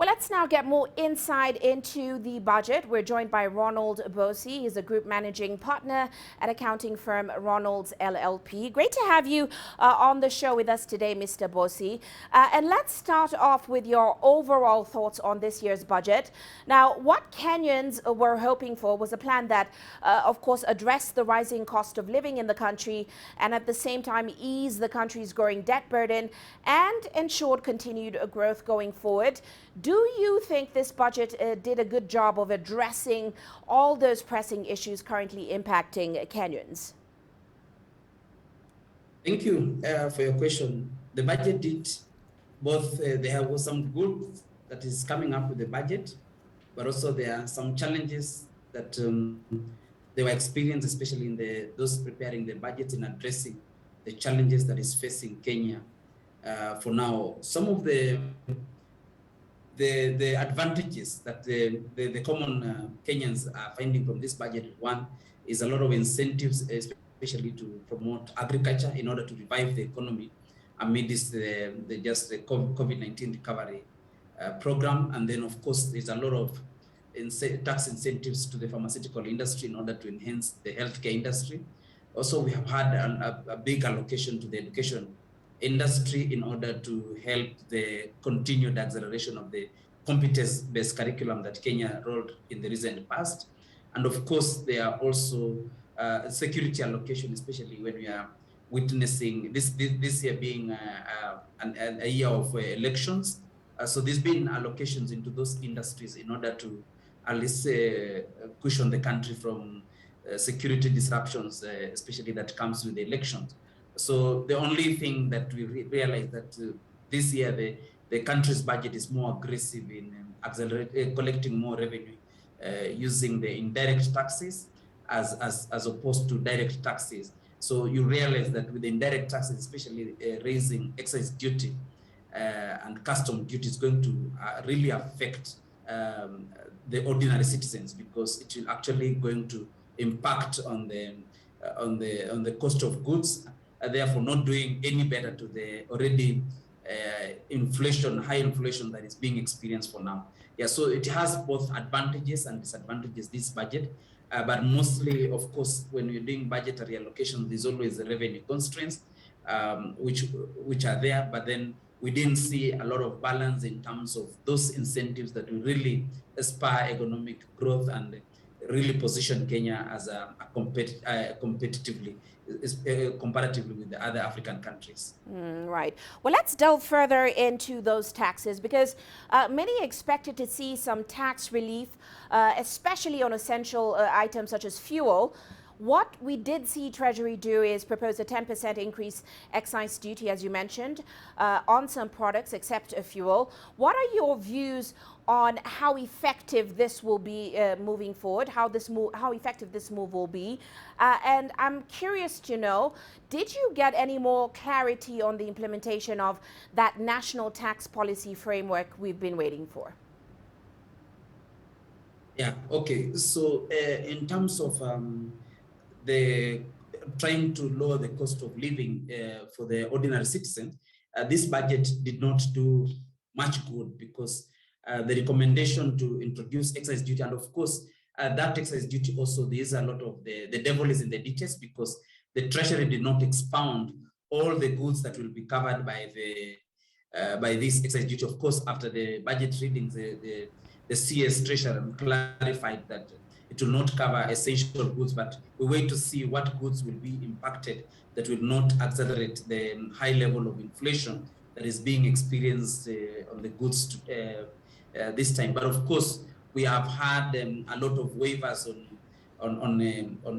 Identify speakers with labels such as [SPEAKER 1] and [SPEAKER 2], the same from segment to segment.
[SPEAKER 1] Well, let's now get more insight into the budget. We're joined by Ronald Bwosi. He's a group managing partner at accounting firm Ronald's LLP. Great to have you on the show with us today, Mr. Bwosi. And let's start off with your overall thoughts on this year's budget. Now, what Kenyans were hoping for was a plan that, of course, addressed the rising cost of living in the country and at the same time ease the country's growing debt burden and ensured continued growth going forward. Do you think this budget did a good job of addressing all those pressing issues currently impacting Kenyans?
[SPEAKER 2] Thank you for your question. The budget did both, there was some good that is coming up with the budget, but also there are some challenges that they were experienced, especially in those preparing the budget and addressing the challenges that is facing Kenya for now. Some of the advantages that the common Kenyans are finding from this budget, one is a lot of incentives, especially to promote agriculture in order to revive the economy amidst the COVID-19 recovery program. And then, of course, there's a lot of tax incentives to the pharmaceutical industry in order to enhance the healthcare industry. Also, we have had a big allocation to the education industry in order to help the continued acceleration of the competence-based curriculum that Kenya rolled in the recent past. And of course, there are also security allocation, especially when we are witnessing this year being a year of elections. So there's been allocations into those industries in order to at least cushion the country from security disruptions, especially that comes with the elections. So the only thing that we realize that this year the country's budget is more aggressive in collecting more revenue using the indirect taxes as opposed to direct taxes. So you realize that with the indirect taxes, especially raising excise duty and custom duty, is going to really affect the ordinary citizens, because it will actually going to impact on the cost of goods, therefore not doing any better to the already high inflation that is being experienced for now. Yeah, so it has both advantages and disadvantages, this budget, but mostly, of course, when you're doing budgetary allocation, there's always the revenue constraints, which are there, but then we didn't see a lot of balance in terms of those incentives that will really spur economic growth and really position Kenya as comparatively with the other African countries.
[SPEAKER 1] Right. Well, let's delve further into those taxes, because many expected to see some tax relief, especially on essential items such as fuel. What we did see Treasury do is propose a 10% increase excise duty, as you mentioned, on some products except fuel. What are your views on how effective this will be moving forward, how effective this move will be? And I'm curious to know, did you get any more clarity on the implementation of that national tax policy framework we've been waiting for?
[SPEAKER 2] Yeah, okay. So in terms of the trying to lower the cost of living for the ordinary citizen, this budget did not do much good, because the recommendation to introduce excise duty, and of course that excise duty also, there is a lot of the devil is in the details, because the Treasury did not expound all the goods that will be covered by this excise duty. Of course, after the budget readings, the CS Treasurer clarified that it will not cover essential goods, but we wait to see what goods will be impacted that will not accelerate the high level of inflation that is being experienced on the goods this time. But of course, we have had a lot of waivers on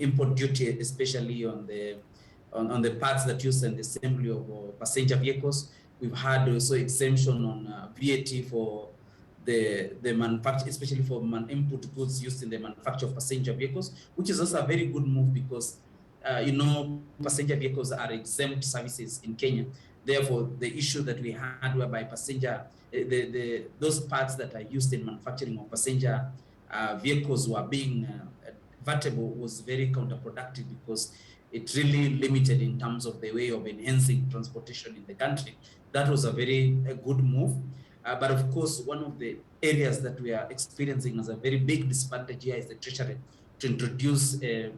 [SPEAKER 2] import duty, especially on the parts that use an assembly of passenger vehicles. We've had also exemption on VAT for the manufacture, especially for input goods used in the manufacture of passenger vehicles, which is also a very good move, because passenger vehicles are exempt services in Kenya. Therefore, the issue that we had whereby those parts that are used in manufacturing of passenger vehicles were being vatable was very counterproductive, because it really limited in terms of the way of enhancing transportation in the country. That was a very good move. But of course, one of the areas that we are experiencing as a very big disadvantage here is the Treasury to introduce a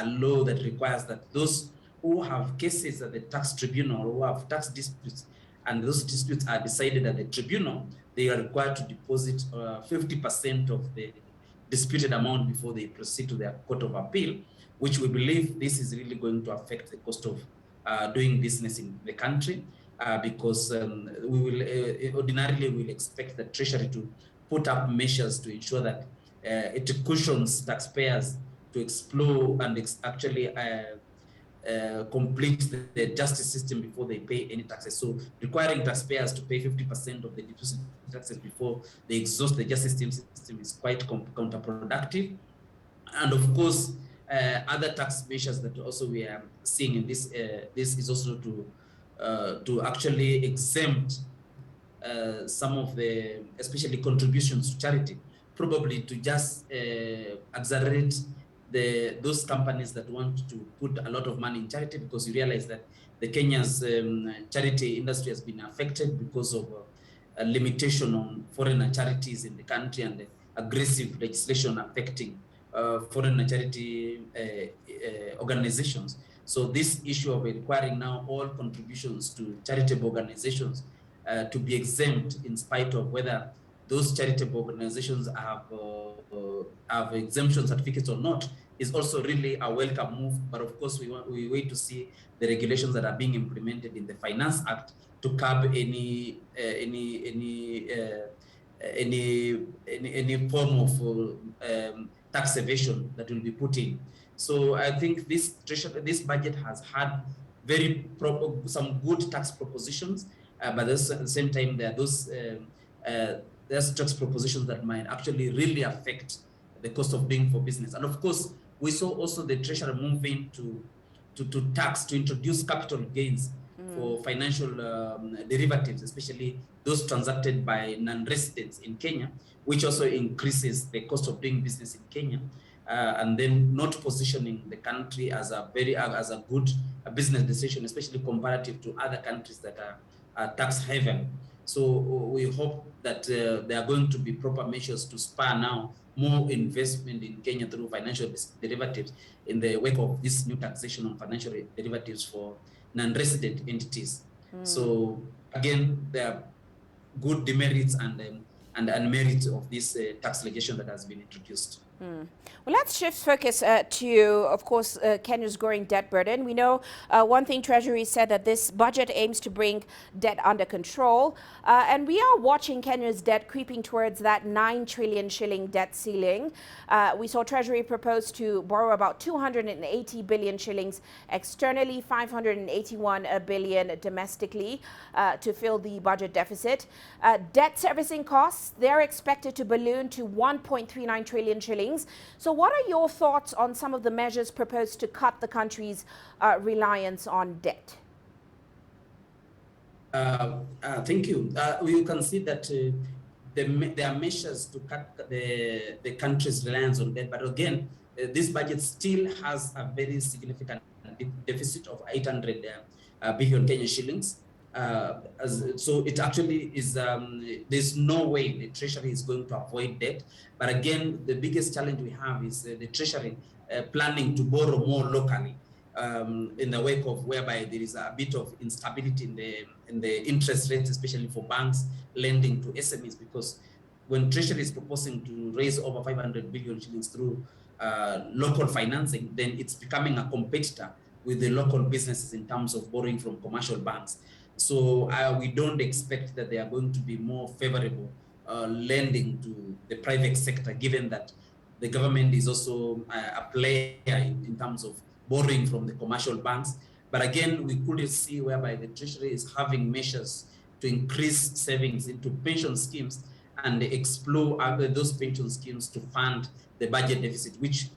[SPEAKER 2] law that requires that those who have cases at the tax tribunal, who have tax disputes, and those disputes are decided at the tribunal, they are required to deposit 50% of the disputed amount before they proceed to their court of appeal, which we believe this is really going to affect the cost of doing business in the country, because we will ordinarily will expect the Treasury to put up measures to ensure that it cushions taxpayers to explore and actually complete the justice system before they pay any taxes. So requiring taxpayers to pay 50% of the deposit taxes before they exhaust the justice system is quite counterproductive. And of course, other tax measures that also we are seeing in this is also to actually exempt some of the, especially contributions to charity, probably to just accelerate those companies that want to put a lot of money in charity, because you realize that the Kenya's charity industry has been affected because of a limitation on foreign charities in the country and aggressive legislation affecting foreign charity organizations. So this issue of requiring now all contributions to charitable organizations to be exempt in spite of whether those charitable organizations have exemption certificates or not is also really a welcome move. But of course, we wait to see the regulations that are being implemented in the Finance Act to curb any form of tax evasion that will be put in. So I think this budget has had some good tax propositions, but at the same time, there are those there's tax propositions that might actually really affect the cost of doing for business. And of course, we saw also the Treasury moving to introduce capital gains for financial derivatives, especially those transacted by non-residents in Kenya, which also increases the cost of doing business in Kenya, and then not positioning the country as a good business decision, especially comparative to other countries that are tax haven. So we hope that there are going to be proper measures to spur now more investment in Kenya through financial derivatives in the wake of this new taxation on financial derivatives for non-resident entities. So again, there are good demerits and merits of this tax legislation that has been introduced.
[SPEAKER 1] Well, let's shift focus to, of course, Kenya's growing debt burden. We know one thing Treasury said that this budget aims to bring debt under control. And we are watching Kenya's debt creeping towards that 9 trillion shilling debt ceiling. We saw Treasury propose to borrow about 280 billion shillings externally, 581 billion domestically to fill the budget deficit. Debt servicing costs, they're expected to balloon to 1.39 trillion shillings. So what are your thoughts on some of the measures proposed to cut the country's reliance on debt?
[SPEAKER 2] Thank you. You can see that there are measures to cut the country's reliance on debt. But again, this budget still has a very significant deficit of 800 billion Kenyan shillings. So it actually is, there's no way the Treasury is going to avoid debt. But again, the biggest challenge we have is the Treasury planning to borrow more locally in the wake of whereby there is a bit of instability in the interest rates, especially for banks lending to SMEs, because when Treasury is proposing to raise over 500 billion shillings through local financing, then it's becoming a competitor with the local businesses in terms of borrowing from commercial banks. So we don't expect that they are going to be more favorable lending to the private sector, given that the government is also a player in terms of borrowing from the commercial banks. But again, we could see whereby the Treasury is having measures to increase savings into pension schemes and explore those pension schemes to fund the budget deficit, which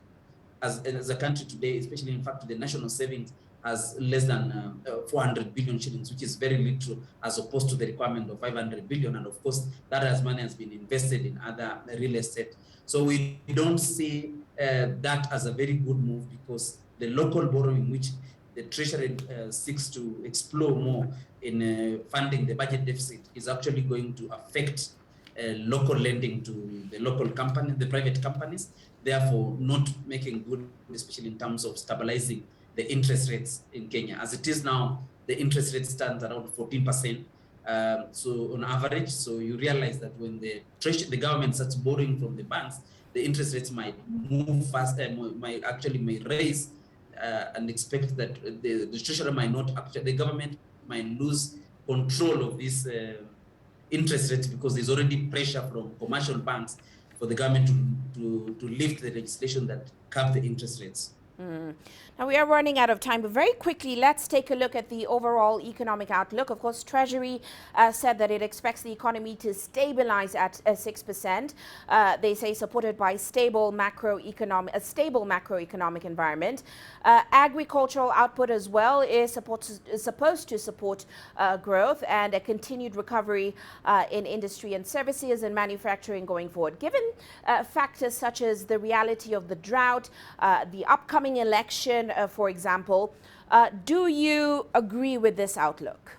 [SPEAKER 2] as a country today, especially in fact, the national savings has less than 400 billion shillings, which is very little as opposed to the requirement of 500 billion. And of course, that money has been invested in other real estate. So we don't see that as a very good move, because the local borrowing, which the Treasury seeks to explore more in funding the budget deficit is actually going to affect local lending to the local company, the private companies, therefore not making good, especially in terms of stabilizing the interest rates in Kenya. As it is now, the interest rate stands around 14%. So on average, so you realize that when the government starts borrowing from the banks, the interest rates might move faster, may raise, and expect that the treasury might not actually, the government might lose control of this interest rates because there's already pressure from commercial banks for the government to lift the legislation that cap the interest rates.
[SPEAKER 1] Now we are running out of time, but very quickly, let's take a look at the overall economic outlook. Of course, Treasury said that it expects the economy to stabilize at 6%. They say supported by a stable macroeconomic environment. Agricultural output as well is supposed to support growth and a continued recovery in industry and services and manufacturing going forward. Given factors such as the reality of the drought, the upcoming election, for example, do you agree with this outlook?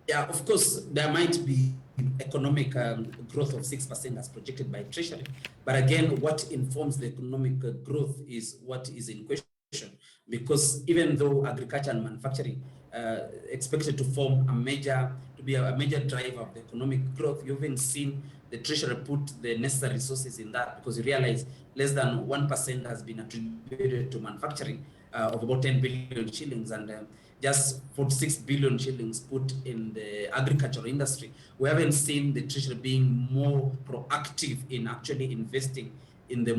[SPEAKER 2] Yeah, of course, there might be economic growth of 6% as projected by Treasury. But again, what informs the economic growth is what is in question. Because even though agriculture and manufacturing expected to be a major driver of the economic growth, you haven't seen the Treasury put the necessary resources in that, because you realize less than 1% has been attributed to manufacturing of about 10 billion shillings, and just 46 billion shillings put in the agricultural industry. We haven't seen the Treasury being more proactive in actually investing in the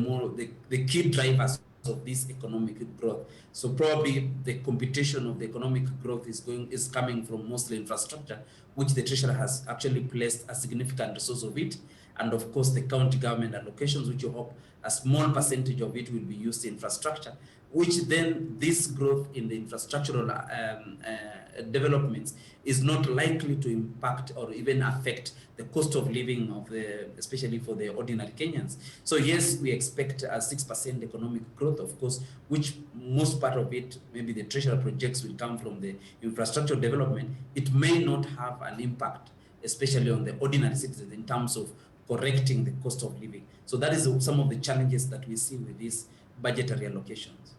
[SPEAKER 2] key drivers of this economic growth. So probably the competition of the economic growth is coming from mostly infrastructure, which the Treasury has actually placed a significant resource of it. And of course, the county government allocations, which you hope a small percentage of it will be used in infrastructure, which then this growth in the infrastructural developments is not likely to impact or even affect the cost of living of especially for the ordinary Kenyans. So yes, we expect a 6% economic growth, of course, which most part of it, maybe the Treasury projects, will come from the infrastructural development. It may not have an impact, especially on the ordinary citizens, in terms of correcting the cost of living. So that is some of the challenges that we see with these budgetary allocations.